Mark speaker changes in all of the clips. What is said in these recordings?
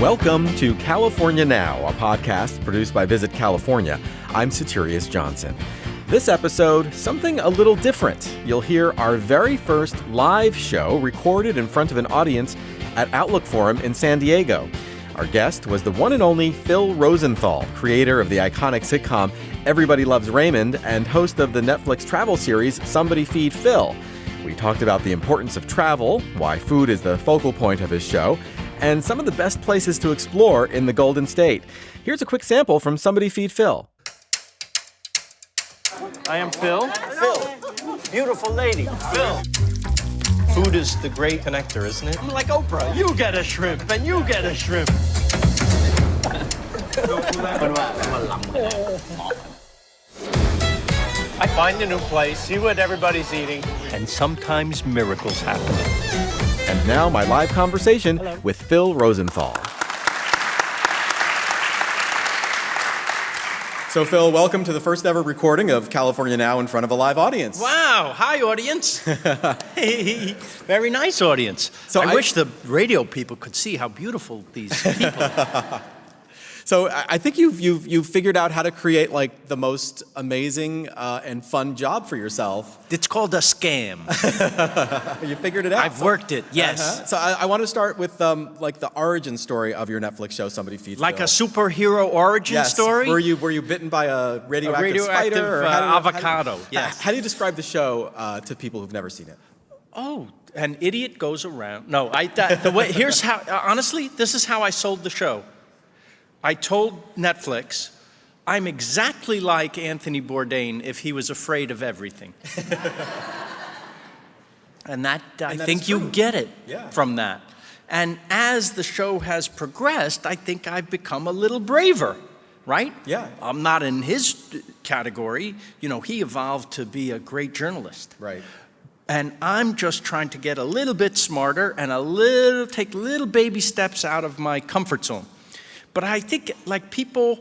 Speaker 1: Welcome to California Now, a podcast produced by Visit California. I'm Soterios Johnson. This episode, something a little different. You'll hear our very first live show recorded in front of an audience at Outlook Forum in San Diego. Our guest was the one and only Phil Rosenthal, creator of the iconic sitcom Everybody Loves Raymond and host of the Netflix travel series Somebody Feed Phil. We talked about the importance of travel, why food is the focal point of his show, and some of the best places to explore in the Golden State. Here's a quick sample from Somebody Feed Phil.
Speaker 2: I am Phil.
Speaker 3: Phil, beautiful lady.
Speaker 2: Phil. Food is the great connector, isn't it?
Speaker 3: I'm like Oprah. You get a shrimp and you get a shrimp.
Speaker 2: I find a new place, see what everybody's eating, and sometimes miracles happen.
Speaker 1: And now my live conversation with Phil Rosenthal. So Phil, welcome to the first ever recording of California Now in front of a live audience.
Speaker 3: Wow. Hi, audience. Hey, very nice audience.
Speaker 1: So
Speaker 3: I wish the radio people could see how beautiful these people are.
Speaker 1: So I think you've figured out how to create like the most amazing and fun job for yourself.
Speaker 3: It's called a scam.
Speaker 1: You figured it out.
Speaker 3: I've worked it, yes.
Speaker 1: So I want to start with like the origin story of your Netflix show, Somebody Feed
Speaker 3: Like
Speaker 1: Phil.
Speaker 3: a superhero origin story?
Speaker 1: Were you bitten by a radioactive spider? Or
Speaker 3: avocado, yes.
Speaker 1: How do you describe the show to people who've never seen it?
Speaker 3: Oh, an idiot goes around. No, here's how, honestly, this is how I sold the show. I told Netflix, I'm exactly like Anthony Bourdain if he was afraid of everything. And I think you get it from that. And as the show has progressed, I think I've become a little braver, right?
Speaker 1: Yeah.
Speaker 3: I'm not in his category. You know, he evolved to be a great journalist.
Speaker 1: Right.
Speaker 3: And I'm just trying to get a little bit smarter and take little baby steps out of my comfort zone. But I think, like people,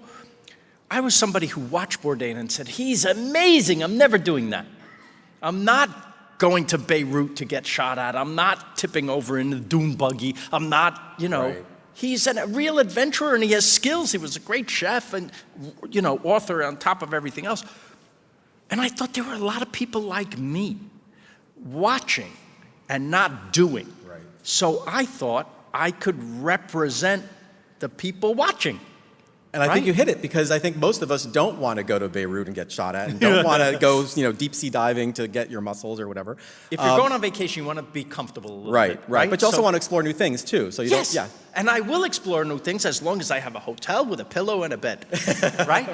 Speaker 3: I was somebody who watched Bourdain and said, he's amazing, I'm never doing that. I'm not going to Beirut to get shot at. I'm not tipping over in the dune buggy. I'm not,
Speaker 1: Right.
Speaker 3: He's a real adventurer and he has skills. He was a great chef and, author on top of everything else. And I thought there were a lot of people like me watching and not doing.
Speaker 1: Right.
Speaker 3: So I thought I could represent the people watching.
Speaker 1: And I think you hit it, because I think most of us don't want to go to Beirut and get shot at, and don't want to go, deep sea diving to get your muscles or whatever.
Speaker 3: If you're going on vacation, you want to be comfortable a little bit.
Speaker 1: Right. But you also want to explore new things too. So you
Speaker 3: yes.
Speaker 1: don't. Yeah.
Speaker 3: And I will explore new things as long as I have a hotel with a pillow and a bed. Right?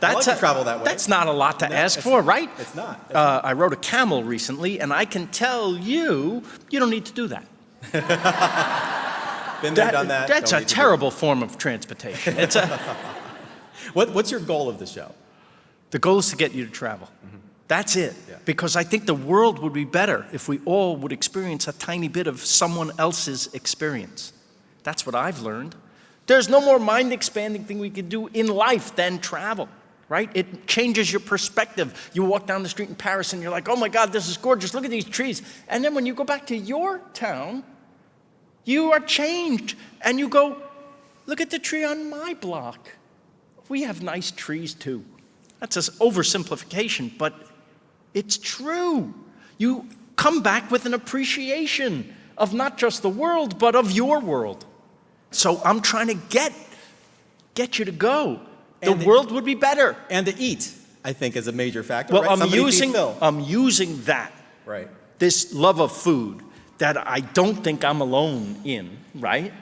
Speaker 1: I like to travel that way.
Speaker 3: That's not a lot to ask for, right?
Speaker 1: It's not.
Speaker 3: I rode a camel recently, and I can tell you don't need to do that.
Speaker 1: Been there, done that.
Speaker 3: That's a terrible form of transportation. It's
Speaker 1: What's your goal of the show?
Speaker 3: The goal is to get you to travel. Mm-hmm. That's it. Yeah. Because I think the world would be better if we all would experience a tiny bit of someone else's experience. That's what I've learned. There's no more mind-expanding thing we could do in life than travel, right? It changes your perspective. You walk down the street in Paris and you're like, oh my God, this is gorgeous. Look at these trees. And then when you go back to your town, you are changed, and you go, look at the tree on my block. We have nice trees too. That's an oversimplification, but it's true. You come back with an appreciation of not just the world, but of your world. So I'm trying to get you to go. The world would be better.
Speaker 1: And to eat, I think, is a major factor.
Speaker 3: Well,
Speaker 1: right?
Speaker 3: I'm using that.
Speaker 1: Right.
Speaker 3: This love of food that I don't think I'm alone in, right?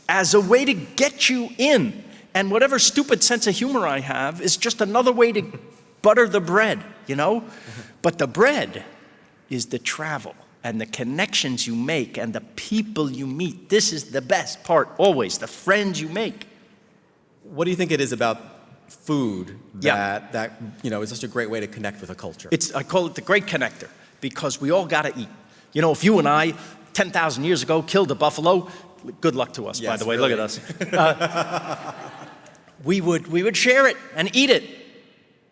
Speaker 3: As a way to get you in. And whatever stupid sense of humor I have is just another way to butter the bread, But the bread is the travel and the connections you make and the people you meet. This is the best part, always, the friends you make.
Speaker 1: What do you think it is about food that is such a great way to connect with a culture?
Speaker 3: I call it the great connector, because we all got to eat. If you and I, 10,000 years ago, killed a buffalo, good luck to us, by the way, really. Look at us. We would share it and eat it.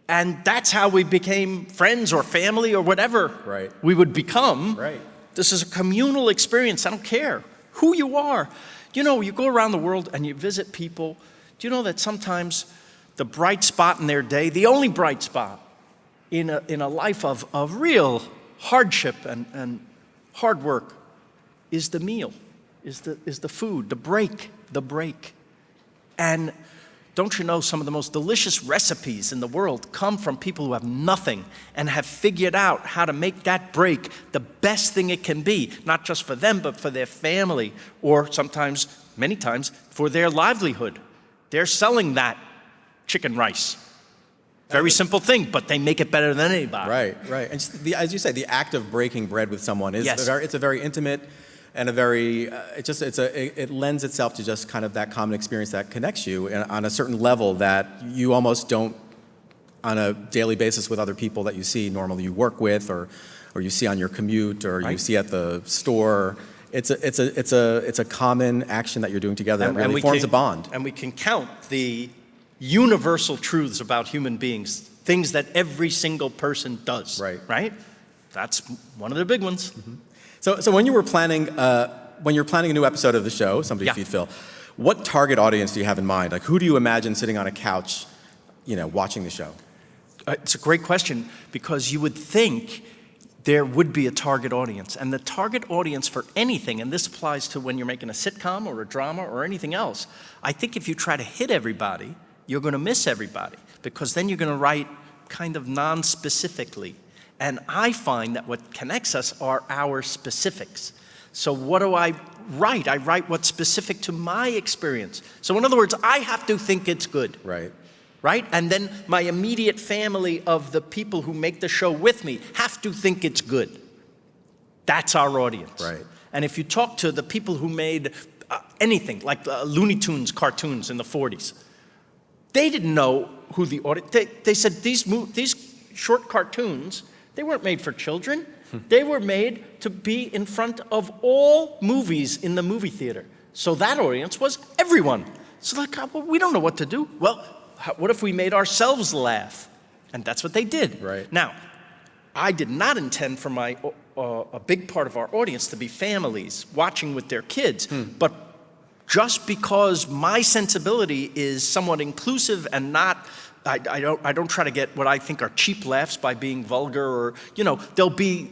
Speaker 3: And that's how we became friends or family or whatever we would become.
Speaker 1: Right.
Speaker 3: This is a communal experience. I don't care who you are. You go around the world and you visit people. Do you know that sometimes the bright spot in their day, the only bright spot in a life of real hardship and hard work, is the meal, is the food, the break. And don't you know, some of the most delicious recipes in the world come from people who have nothing and have figured out how to make that break the best thing it can be, not just for them, but for their family, or sometimes, many times, for their livelihood. They're selling that chicken rice. Very simple thing, but they make it better than anybody.
Speaker 1: Right. And just as you say, the act of breaking bread with someone is it's a very intimate and a very it lends itself to just kind of that common experience that connects you on a certain level that you almost don't on a daily basis with other people that you see normally you work with or you see on your commute or you see at the store. It's a common action that you're doing together that really forms a bond.
Speaker 3: And we can count the universal truths about human beings, things that every single person does. Right? That's one of the big ones.
Speaker 1: Mm-hmm. So when you're planning a new episode of the show, Somebody Feed Phil, what target audience do you have in mind? Like, who do you imagine sitting on a couch, watching the show?
Speaker 3: It's a great question, because you would think there would be a target audience. And the target audience for anything, and this applies to when you're making a sitcom or a drama or anything else, I think if you try to hit everybody, you're going to miss everybody, because then you're going to write kind of non-specifically. And I find that what connects us are our specifics. So what do I write? I write what's specific to my experience. So in other words, I have to think it's good. Right? And then my immediate family of the people who make the show with me have to think it's good. That's our audience.
Speaker 1: Right.
Speaker 3: And if you talk to the people who made anything, like Looney Tunes cartoons in the 40s, they didn't know who the audience. They said these short cartoons, they weren't made for children. They were made to be in front of all movies in the movie theater. So that audience was everyone. So well, we don't know what to do. Well, what if we made ourselves laugh? And that's what they did.
Speaker 1: Right.
Speaker 3: Now, I did not intend for a big part of our audience to be families watching with their kids, but just because my sensibility is somewhat inclusive and not, I don't try to get what I think are cheap laughs by being vulgar, or there'll be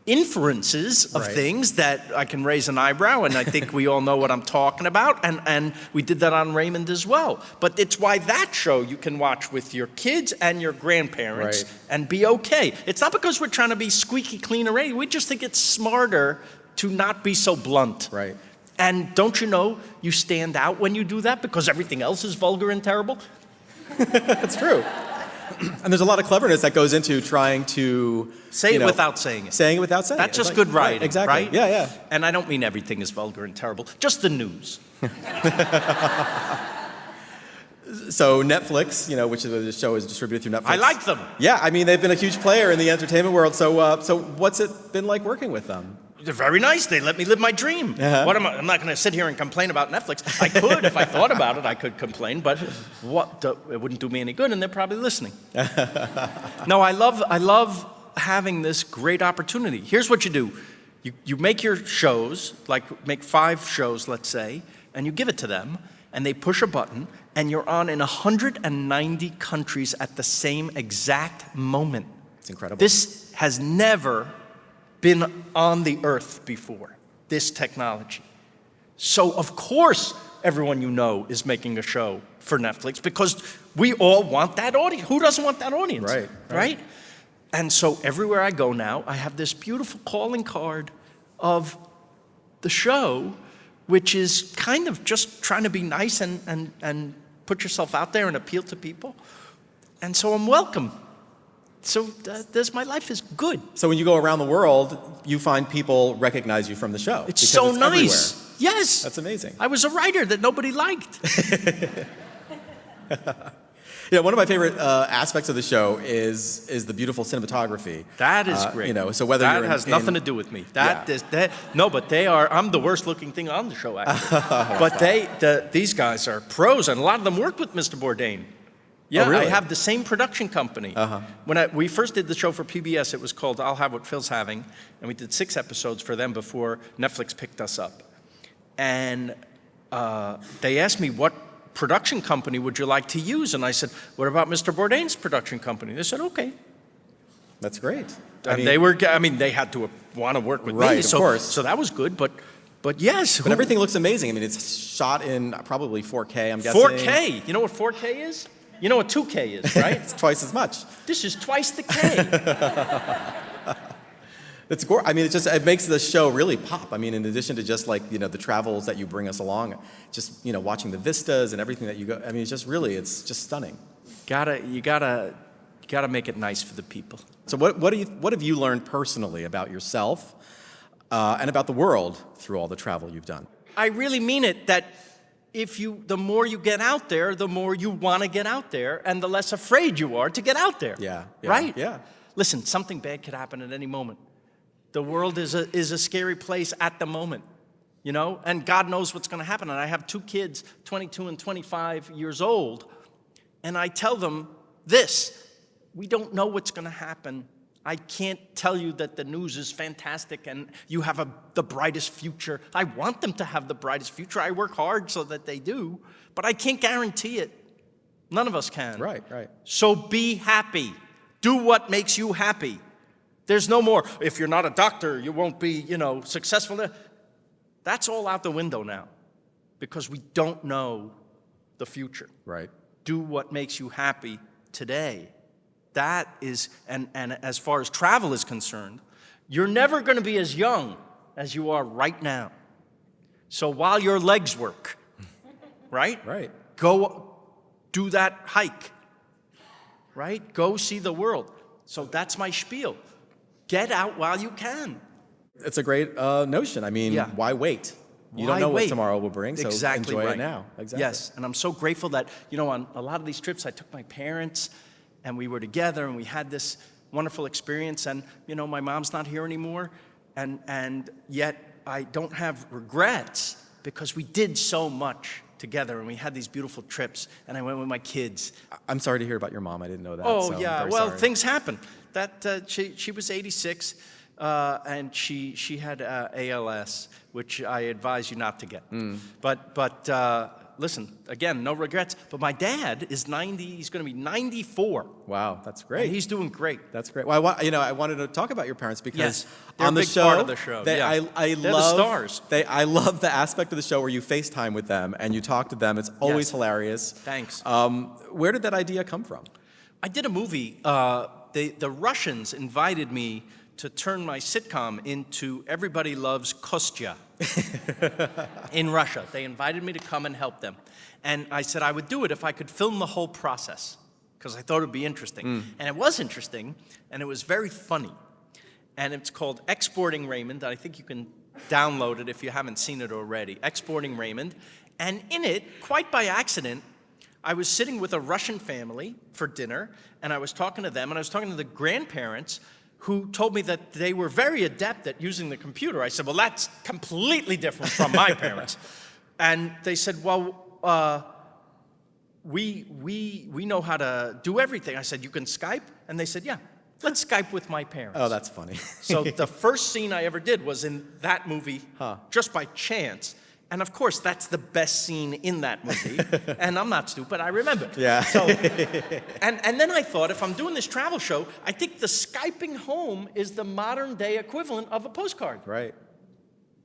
Speaker 3: inferences of things that I can raise an eyebrow, and I think we all know what I'm talking about, and we did that on Raymond as well. But it's why that show you can watch with your kids and your grandparents and be okay. It's not because we're trying to be squeaky clean or anything. We just think it's smarter to not be so blunt.
Speaker 1: Right.
Speaker 3: And don't you know you stand out when you do that, because everything else is vulgar and terrible?
Speaker 1: That's true. And there's a lot of cleverness that goes into trying to
Speaker 3: say it without saying it.
Speaker 1: Saying it without saying it.
Speaker 3: That's just good writing,
Speaker 1: exactly.
Speaker 3: right?
Speaker 1: Yeah.
Speaker 3: And I don't mean everything is vulgar and terrible, just the news.
Speaker 1: So Netflix, which the show is distributed through Netflix.
Speaker 3: I like them.
Speaker 1: Yeah, I mean, they've been a huge player in the entertainment world. So what's it been like working with them?
Speaker 3: They're very nice. They let me live my dream. What I'm not going to sit here and complain about Netflix. I could, if I thought about it, I could complain, but it wouldn't do me any good, and they're probably listening. No, I love having this great opportunity. Here's what you do. You make your shows, like make 5 shows, let's say, and you give it to them, and they push a button, and you're on in 190 countries at the same exact moment.
Speaker 1: It's incredible.
Speaker 3: This has never been on the earth before, this technology. So of course everyone is making a show for Netflix, because we all want that audience. Who doesn't want that audience? Right? And so everywhere I go now, I have this beautiful calling card of the show, which is kind of just trying to be nice and put yourself out there and appeal to people. And so I'm welcome. So my life is good.
Speaker 1: So when you go around the world, you find people recognize you from the show.
Speaker 3: It's so nice.
Speaker 1: Everywhere.
Speaker 3: Yes.
Speaker 1: That's amazing.
Speaker 3: I was a writer that nobody liked.
Speaker 1: One of my favorite aspects of the show is the beautiful cinematography.
Speaker 3: That is great.
Speaker 1: So whether
Speaker 3: that has nothing to do with me. But they are. I'm the worst looking thing on the show, actually. But these guys are pros, and a lot of them worked with Mr. Bourdain. Yeah,
Speaker 1: oh, really?
Speaker 3: I have the same production company. When we first did the show for PBS, it was called I'll Have What Phil's Having, and we did 6 episodes for them before Netflix picked us up. And they asked me, what production company would you like to use? And I said, what about Mr. Bourdain's production company? They said, okay.
Speaker 1: That's great.
Speaker 3: And they had to want to work with me.
Speaker 1: Right, of course.
Speaker 3: So that was good, but yes.
Speaker 1: But everything looks amazing. I mean, it's shot in probably 4K, I'm guessing.
Speaker 3: 4K. You know what 4K is? You know what 2K is, right?
Speaker 1: It's twice as much.
Speaker 3: This is twice the K.
Speaker 1: I mean, it makes the show really pop. I mean, in addition to just like, the travels that you bring us along, just, watching the vistas and everything that you go, I mean, it's just stunning.
Speaker 3: You gotta make it nice for the people.
Speaker 1: So what have you learned personally about yourself and about the world through all the travel you've done?
Speaker 3: I really mean it, that the more you get out there, the more you want to get out there, and the less afraid you are to get out there.
Speaker 1: Yeah.
Speaker 3: Right?
Speaker 1: Yeah.
Speaker 3: Listen, something bad could happen at any moment. The world is a scary place at the moment, and God knows what's going to happen. And I have 2 kids, 22 and 25 years old, and I tell them this: we don't know what's going to happen. I can't tell you that the news is fantastic and you have the brightest future. I want them to have the brightest future. I work hard so that they do, but I can't guarantee it. None of us can.
Speaker 1: Right.
Speaker 3: So be happy. Do what makes you happy. There's no more, if you're not a doctor, you won't be, successful. That's all out the window now because we don't know the future.
Speaker 1: Right.
Speaker 3: Do what makes you happy today. That is, and as far as travel is concerned, you're never going to be as young as you are right now. So while your legs work, right?
Speaker 1: Right.
Speaker 3: Go do that hike, right? Go see the world. So that's my spiel. Get out while you can.
Speaker 1: It's a great notion. I mean, why wait? You don't know what tomorrow will bring, so
Speaker 3: exactly
Speaker 1: enjoy
Speaker 3: right.
Speaker 1: it now. Exactly.
Speaker 3: Yes, and I'm so grateful that, on a lot of these trips, I took my parents, and we were together, and we had this wonderful experience, and, my mom's not here anymore, and yet I don't have regrets because we did so much together, and we had these beautiful trips, and I went with my kids.
Speaker 1: I'm sorry to hear about your mom. I didn't know that.
Speaker 3: Oh,
Speaker 1: so
Speaker 3: yeah.
Speaker 1: I'm
Speaker 3: Well,
Speaker 1: sorry.
Speaker 3: things happen. She was 86, and she had ALS, which I advise you not to get. But listen, again, no regrets. But my dad is 90. He's going to be 94.
Speaker 1: Wow, that's great.
Speaker 3: And he's doing great.
Speaker 1: That's great. Well, I wanted to talk about your parents because
Speaker 3: they're
Speaker 1: on the
Speaker 3: a big
Speaker 1: show,
Speaker 3: part of the show.
Speaker 1: They're
Speaker 3: the stars.
Speaker 1: I love the aspect of the show where you FaceTime with them and you talk to them. It's always hilarious.
Speaker 3: Thanks.
Speaker 1: Where did that idea come from?
Speaker 3: I did a movie. The Russians invited me to turn my sitcom into Everybody Loves Kostya in Russia. They invited me to come and help them. And I said I would do it if I could film the whole process, because I thought it would be interesting. And it was interesting, and it was very funny. And it's called Exporting Raymond. I think you can download it if you haven't seen it already. Exporting Raymond. And in it, quite by accident, I was sitting with a Russian family for dinner, and I was talking to them, and I was talking to the grandparents who told me that they were very adept at using the computer. I said, well, that's completely different from my parents. And they said, well, we know how to do everything. I said, you can Skype? And they said, yeah, let's Skype with my parents.
Speaker 1: Oh, that's funny.
Speaker 3: So the first scene I ever did was in that movie, just by chance. And of course, that's the best scene in that movie. And I'm not stupid, I remember.
Speaker 1: Yeah.
Speaker 3: So, and then I thought, if I'm doing this travel show, I think the Skyping home is the modern day equivalent of a postcard.
Speaker 1: Right.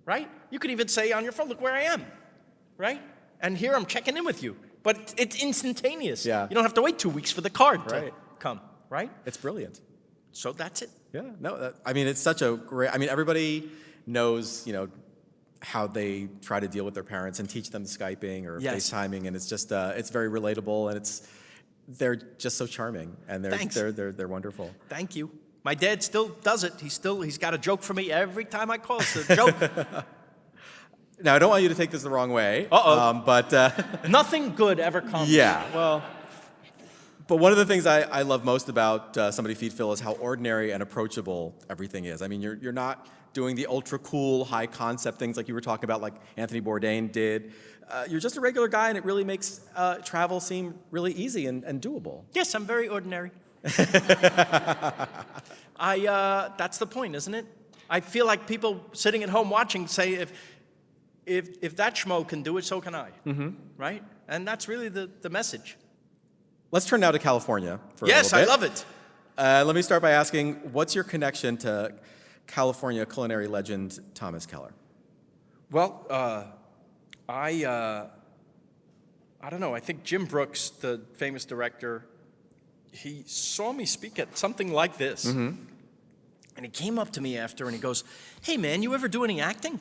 Speaker 3: Right? You could even say on your phone, look where I am. Right? And here I'm checking in with you. But it's instantaneous.
Speaker 1: Yeah.
Speaker 3: You don't have to wait 2 weeks for the card to come. Right?
Speaker 1: It's brilliant.
Speaker 3: So that's it.
Speaker 1: Yeah. No, it's such a great, everybody knows, how they try to deal with their parents and teach them Skyping or FaceTiming, and it's just it's very relatable, and they're just so charming, and they're wonderful.
Speaker 3: Thank you. My dad still does it. He's got a joke for me every time I call. It's a joke.
Speaker 1: Now, I don't want you to take this the wrong way. But
Speaker 3: nothing good ever comes.
Speaker 1: Yeah. Well. But one of the things I love most about Somebody Feed Phil is how ordinary and approachable everything is. I mean, you're not doing the ultra cool, high concept things like you were talking about, like Anthony Bourdain did. You're just a regular guy, and it really makes travel seem really easy and doable.
Speaker 3: Yes, I'm very ordinary. That's the point, isn't it? I feel like people sitting at home watching say, if that schmo can do it, so can I. Right? And that's really the message.
Speaker 1: Let's turn now to California for a
Speaker 3: Yes,
Speaker 1: little bit.
Speaker 3: I love it.
Speaker 1: Let me start by asking, what's your connection to California culinary legend Thomas Keller?
Speaker 3: Well, I don't know. I think Jim Brooks, the famous director, he saw me speak at something like this. And he came up to me after and he goes, "Hey, man, you ever do any acting?"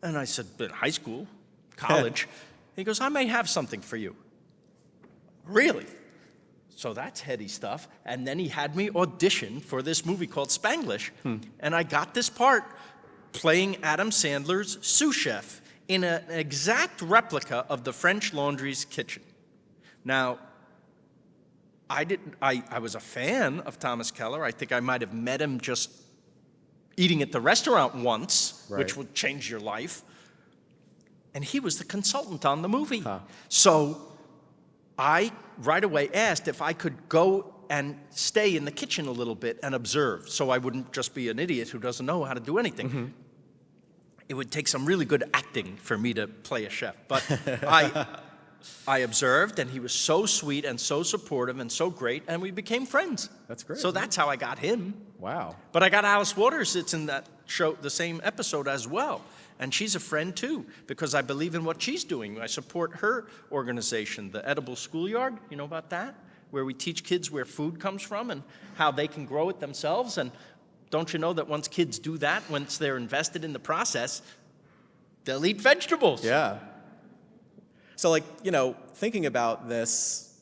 Speaker 3: And I said, "In high school, college." He goes, "I may have something for you." Really? So that's heady stuff. And then he had me audition for this movie called Spanglish. And I got this part playing Adam Sandler's sous chef in an exact replica of the French Laundry's kitchen. Now, I was a fan of Thomas Keller. I think I might have met him just eating at the restaurant once, which would change your life. And he was the consultant on the movie. So I right away asked if I could go and stay in the kitchen a little bit and observe, so I wouldn't just be an idiot who doesn't know how to do anything. It would take some really good acting for me to play a chef. But I observed, and he was so sweet and so supportive and so great, and we became friends.
Speaker 1: That's great.
Speaker 3: So that's how I got him.
Speaker 1: Wow.
Speaker 3: But I got Alice Waters, it's in that show, the same episode as well. And she's a friend too, because I believe in what she's doing. I support her organization, the Edible Schoolyard. You know about that? Where we teach kids where food comes from and how they can grow it themselves. And don't you know that once kids do that, once they're invested in the process, they'll eat vegetables.
Speaker 1: Yeah. So, like, you know, thinking about this,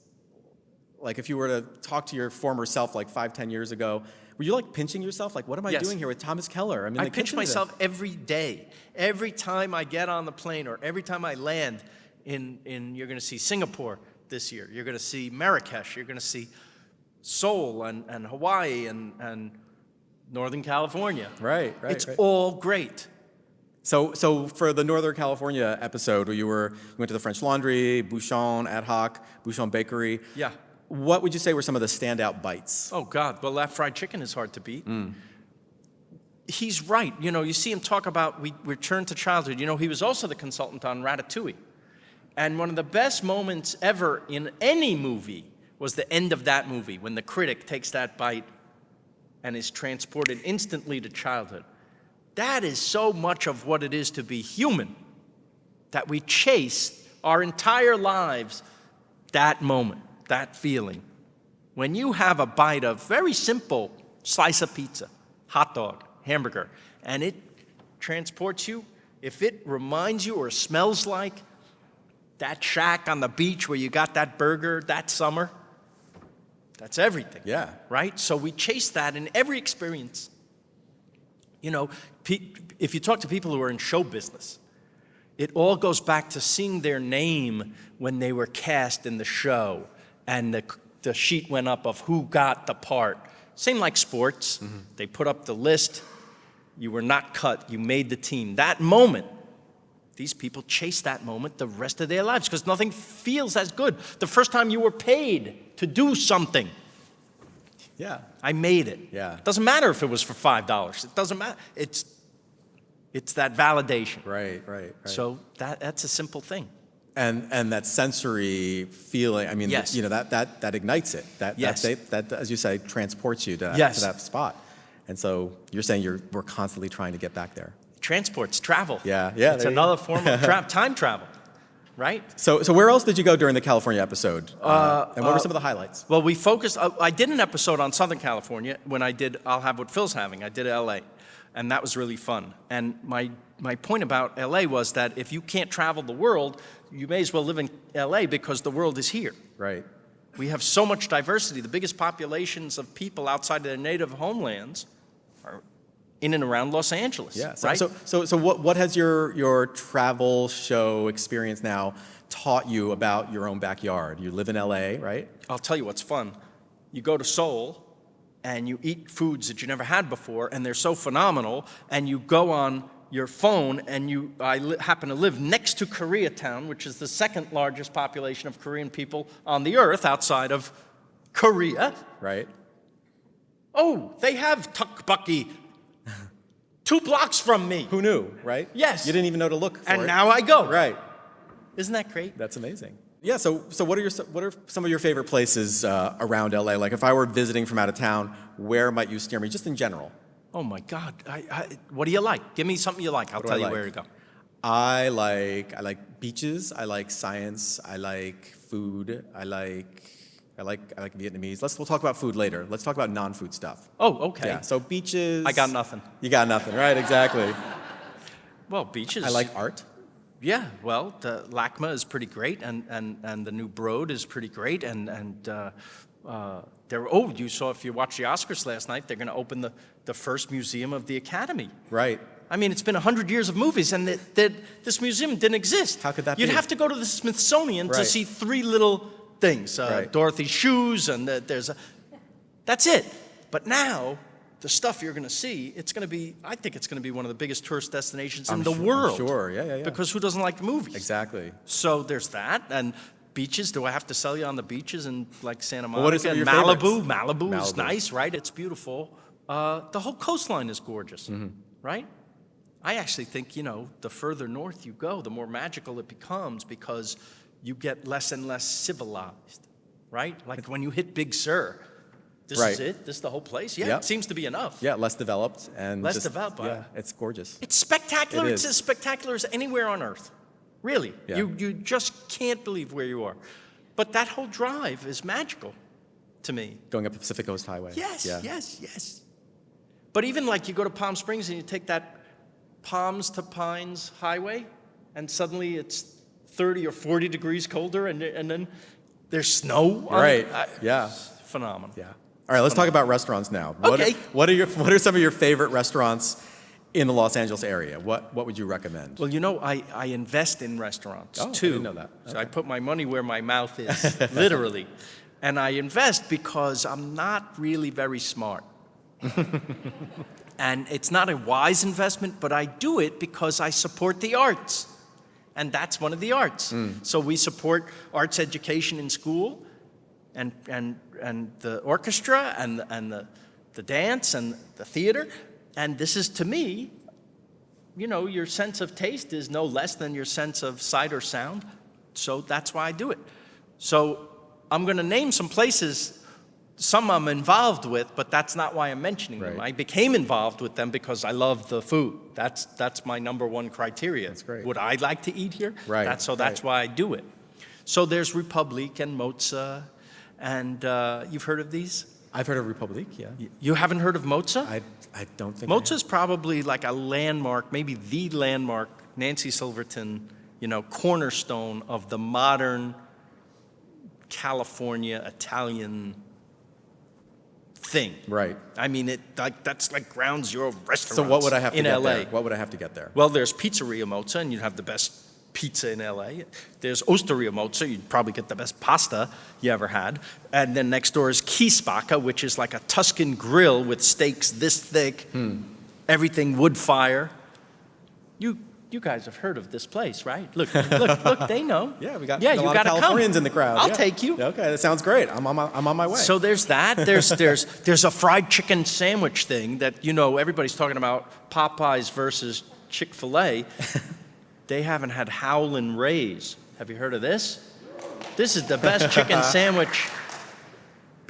Speaker 1: like if you were to talk to your former self like 5-10 years ago, were you like pinching yourself? Like, what am I doing here with Thomas Keller?
Speaker 3: I pinch myself every day. Every time I get on the plane or every time I land in you're going to see Singapore this year. You're going to see Marrakesh. You're going to see Seoul and Hawaii and Northern California.
Speaker 1: Right.
Speaker 3: It's all great.
Speaker 1: So for the Northern California episode, where you went to the French Laundry, Bouchon, Ad Hoc, Bouchon Bakery.
Speaker 3: Yeah.
Speaker 1: What would you say were some of the standout bites?
Speaker 3: Oh, God. Well, that fried chicken is hard to beat. He's right. You know, you see him talk about we return to childhood. You know, he was also the consultant on Ratatouille. And one of the best moments ever in any movie was the end of that movie, when the critic takes that bite and is transported instantly to childhood. That is so much of what it is to be human, that we chase our entire lives that moment, that feeling. When you have a bite of very simple slice of pizza, hot dog, hamburger, and it transports you, if it reminds you or smells like that shack on the beach where you got that burger that summer, that's everything.
Speaker 1: Yeah.
Speaker 3: Right? So we chase that in every experience. You know, if you talk to people who are in show business, it all goes back to seeing their name when they were cast in the show and the sheet went up of who got the part. Same like sports. They put up the list. You were not cut. You made the team. That moment, these people chase that moment the rest of their lives because nothing feels as good. The first time you were paid to do something.
Speaker 1: Yeah.
Speaker 3: I made it.
Speaker 1: Yeah.
Speaker 3: It doesn't matter if it was for $5. It doesn't matter. It's that validation.
Speaker 1: Right.
Speaker 3: So that's a simple thing.
Speaker 1: And that sensory feeling, I mean,
Speaker 3: Yes.
Speaker 1: you know, that ignites it.
Speaker 3: Yes.
Speaker 1: That, as you say, transports you to
Speaker 3: Yes.
Speaker 1: that spot. And so you're saying we're constantly trying to get back there.
Speaker 3: Transport's travel.
Speaker 1: Yeah.
Speaker 3: It's another form of time travel, right?
Speaker 1: So where else did you go during the California episode? And what were some of the highlights?
Speaker 3: Well, we focused, I did an episode on Southern California when I did I'll Have What Phil's Having. I did LA, and that was really fun. And my point about LA was that if you can't travel the world, you may as well live in LA because the world is here.
Speaker 1: Right.
Speaker 3: We have so much diversity. The biggest populations of people outside of their native homelands are in and around Los Angeles.
Speaker 1: Yeah.
Speaker 3: Right?
Speaker 1: So what has your travel show experience now taught you about your own backyard? You live in LA, right?
Speaker 3: I'll tell you what's fun. You go to Seoul and you eat foods that you never had before, and they're so phenomenal, and you go on your phone, and I happen to live next to Koreatown, which is the second largest population of Korean people on the earth outside of Korea.
Speaker 1: Right.
Speaker 3: Oh, they have tteokbokki. 2 blocks from me.
Speaker 1: Who knew, right?
Speaker 3: Yes.
Speaker 1: You didn't even know to look for it.
Speaker 3: And now I go.
Speaker 1: Right.
Speaker 3: Isn't that great?
Speaker 1: That's amazing. Yeah, so what are some of your favorite places around LA? Like if I were visiting from out of town, where might you steer me, just in general?
Speaker 3: Oh my God. What do you like? Give me something you like. I'll tell you where to go.
Speaker 1: I like beaches. I like science. I like food. I like Vietnamese. We'll talk about food later. Let's talk about non-food stuff.
Speaker 3: Oh, okay.
Speaker 1: Yeah. So beaches.
Speaker 3: I got nothing.
Speaker 1: You got nothing, right? Exactly.
Speaker 3: Well, beaches.
Speaker 1: I like art.
Speaker 3: Yeah. Well, the LACMA is pretty great, and the new Broad is pretty great, and you saw, if you watched the Oscars last night, they're going to open the first museum of the Academy.
Speaker 1: Right.
Speaker 3: I mean, it's been 100 years of movies, and this museum didn't exist.
Speaker 1: How could that be?
Speaker 3: You'd have to go to the Smithsonian to
Speaker 1: Right.
Speaker 3: see 3 little things.
Speaker 1: Right.
Speaker 3: Dorothy's shoes, and that's it. But now, the stuff you're going to see, I think it's going to be one of the biggest tourist destinations in the world.
Speaker 1: I'm sure, yeah.
Speaker 3: Because who doesn't like movies?
Speaker 1: Exactly.
Speaker 3: So there's that, and beaches. Do I have to sell you on the beaches in like Santa Monica?
Speaker 1: What are some of your
Speaker 3: Malibu?
Speaker 1: favorites?
Speaker 3: Malibu is
Speaker 1: Malibu.
Speaker 3: nice, right? It's beautiful. The whole coastline is gorgeous, right? I actually think, the further north you go, the more magical it becomes because you get less and less civilized, right? Like when you hit Big Sur, this
Speaker 1: Right.
Speaker 3: is it? This is the whole place? Yeah,
Speaker 1: Yep.
Speaker 3: it seems to be enough.
Speaker 1: Yeah, less developed and
Speaker 3: Less
Speaker 1: just-
Speaker 3: developed,
Speaker 1: Yeah, it's gorgeous.
Speaker 3: It's spectacular.
Speaker 1: It
Speaker 3: It's
Speaker 1: is.
Speaker 3: as spectacular as anywhere on earth. Really.
Speaker 1: Yeah.
Speaker 3: You just can't believe where you are. But that whole drive is magical to me.
Speaker 1: Going up the Pacific Coast Highway.
Speaker 3: Yes,
Speaker 1: Yeah.
Speaker 3: yes. But even like you go to Palm Springs and you take that Palms to Pines highway, and suddenly it's 30 or 40 degrees colder, and then there's snow on
Speaker 1: Right.
Speaker 3: it.
Speaker 1: Yeah.
Speaker 3: Phenomenal.
Speaker 1: Yeah. All right, let's talk about restaurants now.
Speaker 3: Okay.
Speaker 1: What are some of your favorite restaurants in the Los Angeles area? What would you recommend?
Speaker 3: Well, I invest in restaurants
Speaker 1: Oh, I
Speaker 3: too.
Speaker 1: didn't know that.
Speaker 3: So I put my money where my mouth is, literally. And I invest because I'm not really very smart. And it's not a wise investment, but I do it because I support the arts. And that's one of the arts. So we support arts education in school and the orchestra and the dance and the theater. And this is, to me, your sense of taste is no less than your sense of sight or sound. So that's why I do it. So I'm going to name some places. Some I'm involved with, but that's not why I'm mentioning them.
Speaker 1: Right.
Speaker 3: I became involved with them because I love the food. That's my number one criteria.
Speaker 1: That's great.
Speaker 3: Would I like to eat here?
Speaker 1: Right,
Speaker 3: That's why I do it. So there's Republique and Mozza, and you've heard of these?
Speaker 1: I've heard of Republique, yeah.
Speaker 3: You haven't heard of Mozza?
Speaker 1: I don't think
Speaker 3: Mozza's probably like a landmark, maybe the landmark, Nancy Silverton, cornerstone of the modern California Italian thing.
Speaker 1: Right.
Speaker 3: I mean, that's like ground zero restaurants.
Speaker 1: So what would I have to
Speaker 3: in
Speaker 1: get
Speaker 3: LA?
Speaker 1: there? What would I have to get there?
Speaker 3: Well, there's Pizzeria Mozza, and you'd have the best pizza in LA. There's Osteria Mozza, you'd probably get the best pasta you ever had. And then next door is Kiespacca, which is like a Tuscan grill with steaks this thick, everything wood fire. You guys have heard of this place, right? Look, they know.
Speaker 1: Yeah, we got
Speaker 3: you
Speaker 1: a lot of
Speaker 3: gotta
Speaker 1: Californians
Speaker 3: come.
Speaker 1: in the crowd.
Speaker 3: I'll
Speaker 1: Yeah.
Speaker 3: take you.
Speaker 1: Okay, that sounds great. I'm on my way.
Speaker 3: So there's that. There's a fried chicken sandwich thing that, everybody's talking about Popeyes versus Chick-fil-A. They haven't had Howlin' Ray's. Have you heard of this? This is the best chicken sandwich.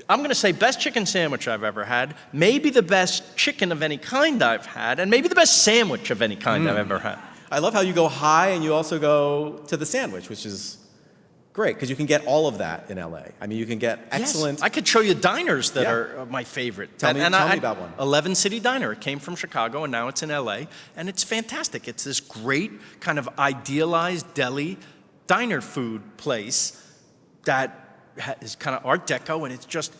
Speaker 3: I'm going to say best chicken sandwich I've ever had, maybe the best chicken of any kind I've had, and maybe the best sandwich of any kind I've ever had.
Speaker 1: I love how you go high and you also go to the sandwich, which is great because you can get all of that in LA. I mean, you can get excellent.
Speaker 3: Yes. I could show you diners that
Speaker 1: Yeah.
Speaker 3: are my favorite.
Speaker 1: Tell me about one.
Speaker 3: 11 City Diner. It came from Chicago, and now it's in LA, and it's fantastic. It's this great kind of idealized deli diner food place that is kind of Art Deco, and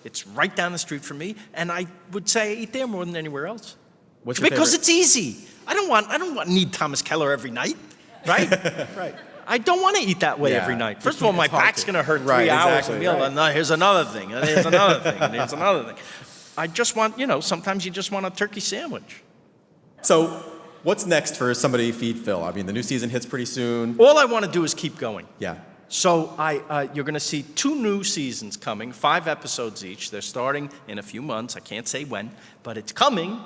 Speaker 3: it's right down the street from me, and I would say I eat there more than anywhere else.
Speaker 1: What's your
Speaker 3: Because
Speaker 1: favorite?
Speaker 3: it's easy. I don't want need Thomas Keller every night, right?
Speaker 1: Right.
Speaker 3: I don't want to eat that way
Speaker 1: Yeah.
Speaker 3: every night. First of all, my
Speaker 1: It's hard
Speaker 3: back's
Speaker 1: to.
Speaker 3: going to hurt 3
Speaker 1: Right,
Speaker 3: hours.
Speaker 1: exactly,
Speaker 3: And,
Speaker 1: right.
Speaker 3: and here's another thing, and here's another thing, and here's another thing. I just want, sometimes you just want a turkey sandwich.
Speaker 1: So what's next for somebody feed Phil? I mean, the new season hits pretty soon.
Speaker 3: All I want to do is keep going.
Speaker 1: Yeah.
Speaker 3: So you're going to see 2 new seasons coming, 5 episodes each. They're starting in a few months. I can't say when, but it's coming.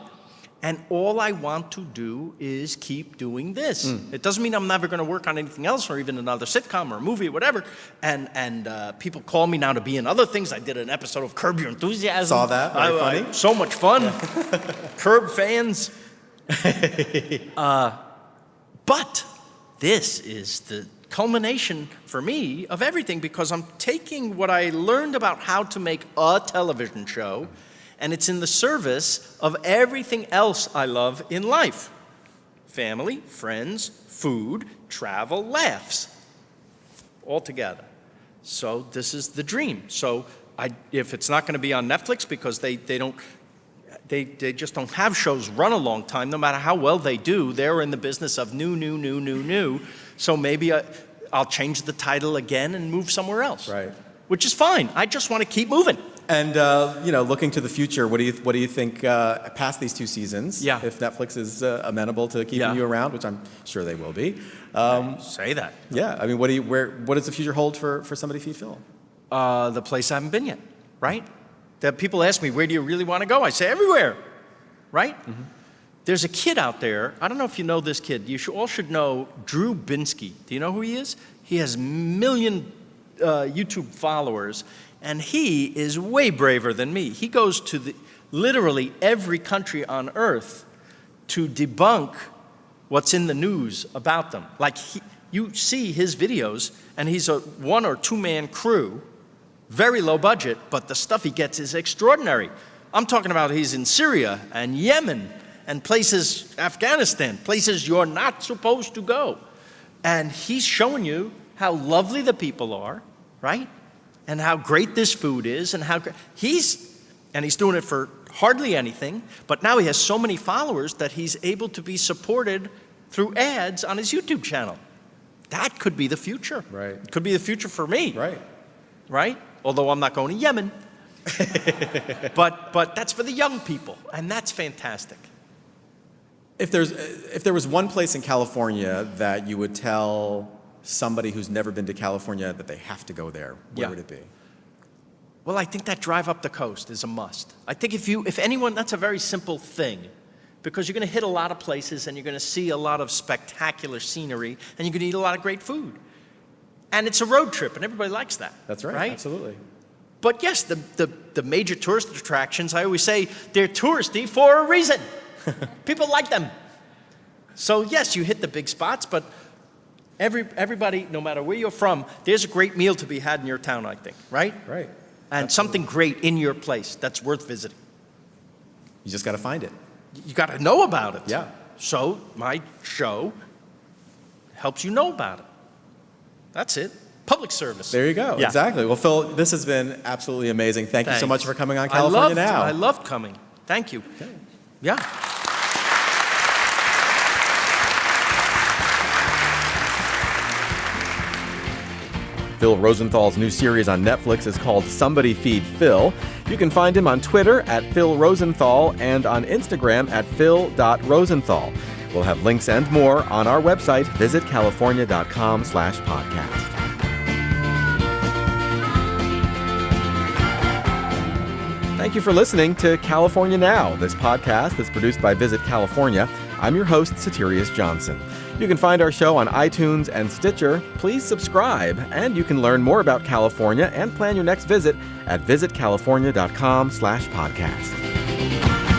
Speaker 3: And all I want to do is keep doing this. It doesn't mean I'm never going to work on anything else or even another sitcom or a movie or whatever. And people call me now to be in other things. I did an episode of Curb Your Enthusiasm.
Speaker 1: Saw that. Very funny.
Speaker 3: So much fun. Curb fans. But this is the culmination for me of everything, because I'm taking what I learned about how to make a television show, and it's in the service of everything else I love in life. Family, friends, food, travel, laughs, all together. So this is the dream. So if it's not going to be on Netflix, because they just don't have shows run a long time, no matter how well they do, they're in the business of new. So maybe I'll change the title again and move somewhere else.
Speaker 1: Right.
Speaker 3: Which is fine. I just want to keep moving.
Speaker 1: And looking to the future, what do you think past these 2 seasons?
Speaker 3: Yeah.
Speaker 1: If Netflix is amenable to keeping you around, which I'm sure they will be.
Speaker 3: Say that.
Speaker 1: Yeah. I mean, what does the future hold for Somebody Feed Phil?
Speaker 3: The place I haven't been yet, right? That people ask me, where do you really want to go? I say everywhere, right? Mm-hmm. There's a kid out there. I don't know if you know this kid. You all should know Drew Binsky. Do you know who he is? He has million YouTube followers. And he is way braver than me. He goes to literally every country on earth to debunk what's in the news about them. Like, you see his videos, and he's a 1 or 2 man crew, very low budget, but the stuff he gets is extraordinary. I'm talking about he's in Syria and Yemen and places, Afghanistan, places you're not supposed to go. And he's showing you how lovely the people are, right? And how great this food is, and how he's doing it for hardly anything, but now he has so many followers that he's able to be supported through ads on his YouTube channel. That could be the future.
Speaker 1: Right.
Speaker 3: It could be the future for me.
Speaker 1: Right.
Speaker 3: Right? Although I'm not going to Yemen. but that's for the young people, and that's fantastic.
Speaker 1: If there was one place in California that you would tell somebody who's never been to California that they have to go there, where would it be?
Speaker 3: Well, I think that drive up the coast is a must. I think if anyone, that's a very simple thing, because you're going to hit a lot of places and you're going to see a lot of spectacular scenery and you're going to eat a lot of great food. And it's a road trip, and everybody likes that.
Speaker 1: That's right? Absolutely.
Speaker 3: But yes, the major tourist attractions, I always say, they're touristy for a reason. People like them. So yes, you hit the big spots, but everybody, no matter where you're from, there's a great meal to be had in your town, I think, right?
Speaker 1: Right.
Speaker 3: And something great in your place that's worth visiting.
Speaker 1: You just got to find it.
Speaker 3: You got to know about it.
Speaker 1: Yeah.
Speaker 3: So my show helps you know about it. That's it. Public service.
Speaker 1: There you go.
Speaker 3: Yeah.
Speaker 1: Exactly. Well, Phil, this has been absolutely amazing. Thank you so much for coming on California Now.
Speaker 3: I loved coming. Thank you.
Speaker 1: Okay.
Speaker 3: Yeah.
Speaker 1: Phil Rosenthal's new series on Netflix is called Somebody Feed Phil. You can find him on Twitter at Phil Rosenthal and on Instagram at phil.rosenthal. We'll have links and more on our website, visitcalifornia.com/podcast. Thank you for listening to California Now. This podcast is produced by Visit California. I'm your host, Soterios Johnson. You can find our show on iTunes and Stitcher. Please subscribe, and you can learn more about California and plan your next visit at visitcalifornia.com/podcast.